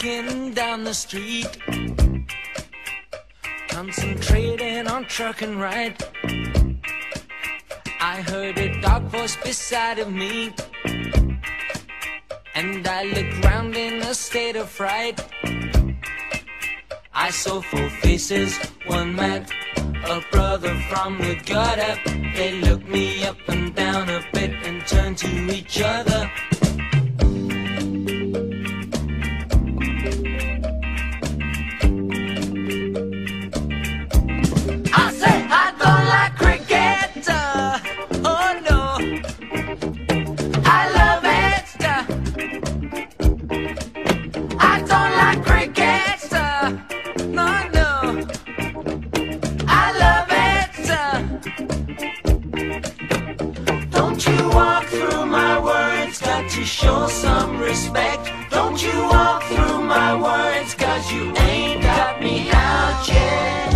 walking down the street, concentrating on trucking right. I heard a dark voice beside of me, and I looked round in a state of fright. I saw four faces, one man, a brother from the gutter. They looked me up and down a bit and turned to each other. I say I don't like cricket, oh no, I love it. I don't like cricket, no, no, I love it. Don't you walk through my words, got to show some respect. Don't you walk through my words, cause you ain't got me out yet.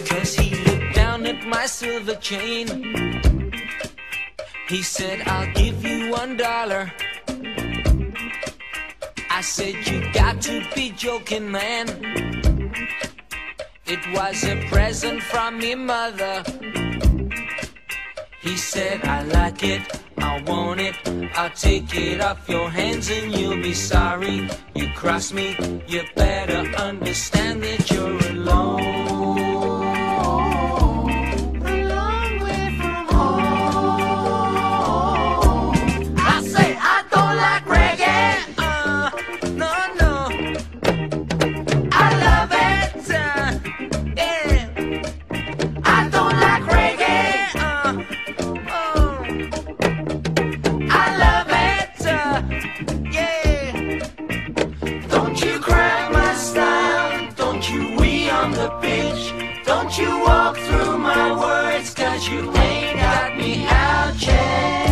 Cause he looked down at my silver chain. He said, I'll give you $1. I said, you got to be joking, man. It was a present from your mother. He said, I like it, I want it, I'll take it off your hands and you'll be sorry you crossed me. You better understand that you're alone. Don't you walk through my words, cause you ain't got me out yet.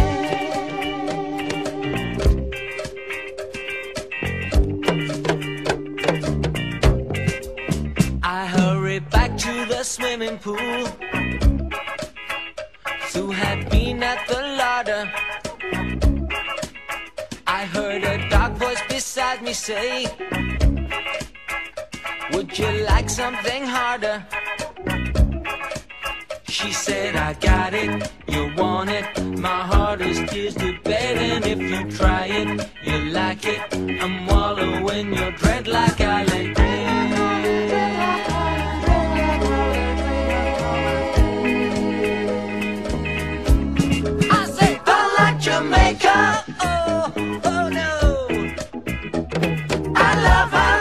I hurried back to the swimming pool, Sue had been at the larder. I heard a dark voice beside me say, would you like something harder? She said, I got it, you want it. My heart is tears to bed, and if you try it, you like it. I'm wallowing your dread like I like I say, I like Jamaica, oh, oh no. I love her,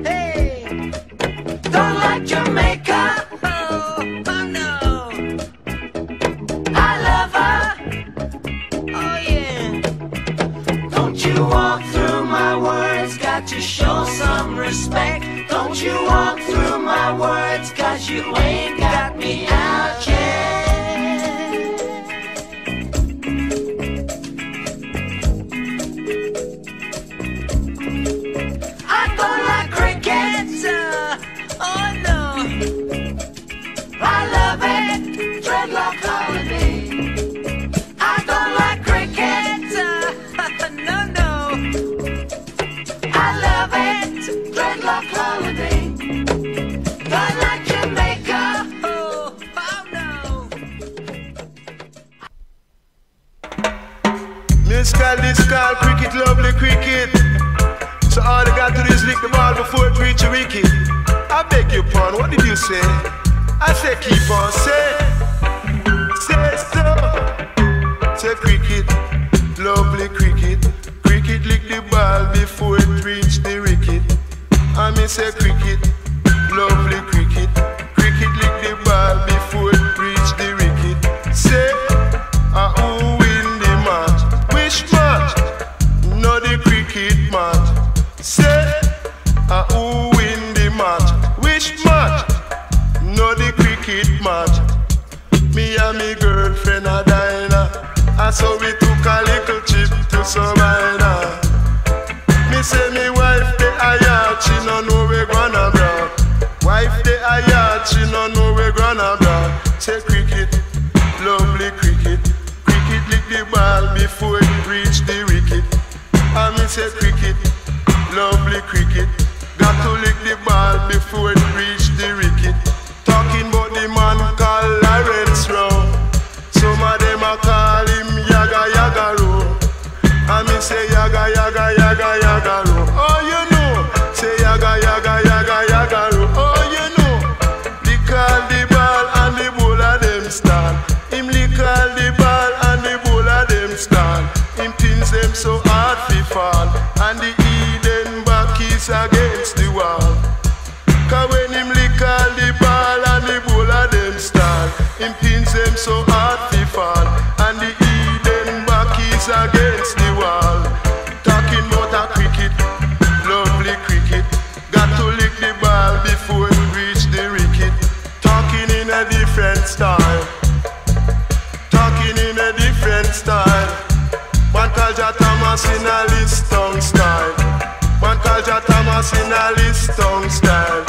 hey. Don't like Jamaica, walk through my words, got to show some respect. Don't you walk through my words, cause you ain't got me out yet. I don't like cricket, oh no, I love it, dreadlock holiday. I don't like cricket, no, no, I love it, dreadlock holiday. Don't like Jamaica, oh, oh no. This call cricket, lovely cricket. So all they got to do is lick the ball before it reach a wicket. I beg your pardon, what did you say? I said keep on say so. Say cricket, lovely cricket. Cricket lick the ball before it reach the wicket. I mean say cricket, lovely cricket. Cricket lick the ball before it reach the wicket. Say, who win the match? Which match? No the cricket match. Say, who win the match? Which match? No the cricket match. Me and me girlfriend a diner, and so we took a little trip to Savannah. Me say me wife the ayat, she no know we gonna block. Wife the ayat, she no know we gonna block. Say cricket, me say cricket, lovely cricket. Got to lick the ball before it reach the wicket. Talking about the man called Lawrence Rowe. Some of them a call him Yaga Yaga Rowe. And me say Yaga Yaga Yaga Yaga Rowe. Oh you know, say Yaga Yaga Yaga Yaga Rowe. Oh you know, they call the ball and the bowler them stand. Him lick all the ball and the bowler them stand. Him pins them so hard fi fall, and the Eden back is against the wall. Cause when him lick all the ball and the bowler them stand, him pins them so hard fi fall, and the Eden back is against the wall. Talking about a cricket, lovely cricket. Got to lick the ball before it reach the wicket. Talking in a different style, talking in a different style. One call Ja Thomas in a Liston style. One call Ja Thomas in a Liston style.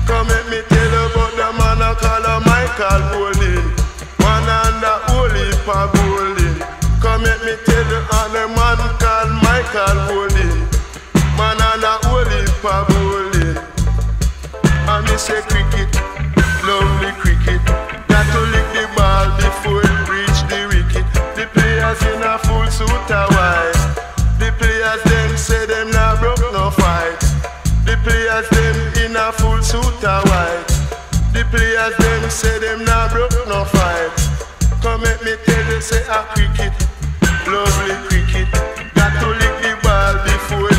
Come let me tell you about the man I call a Michael Bowling. One and a holy pa bowling. Come let me tell you on the man called Michael Bowling. Man and a holy pa bowling. And me say cricket, lovely cricket. Got to lick the ball before it reach the wicket. The players in a full suit of white. The players them say them not broke no fight. The players them in a full suit of white. The players them say them not broke no fight. Come let me tell you say a cricket, lovely cricket. Got to lick the ball before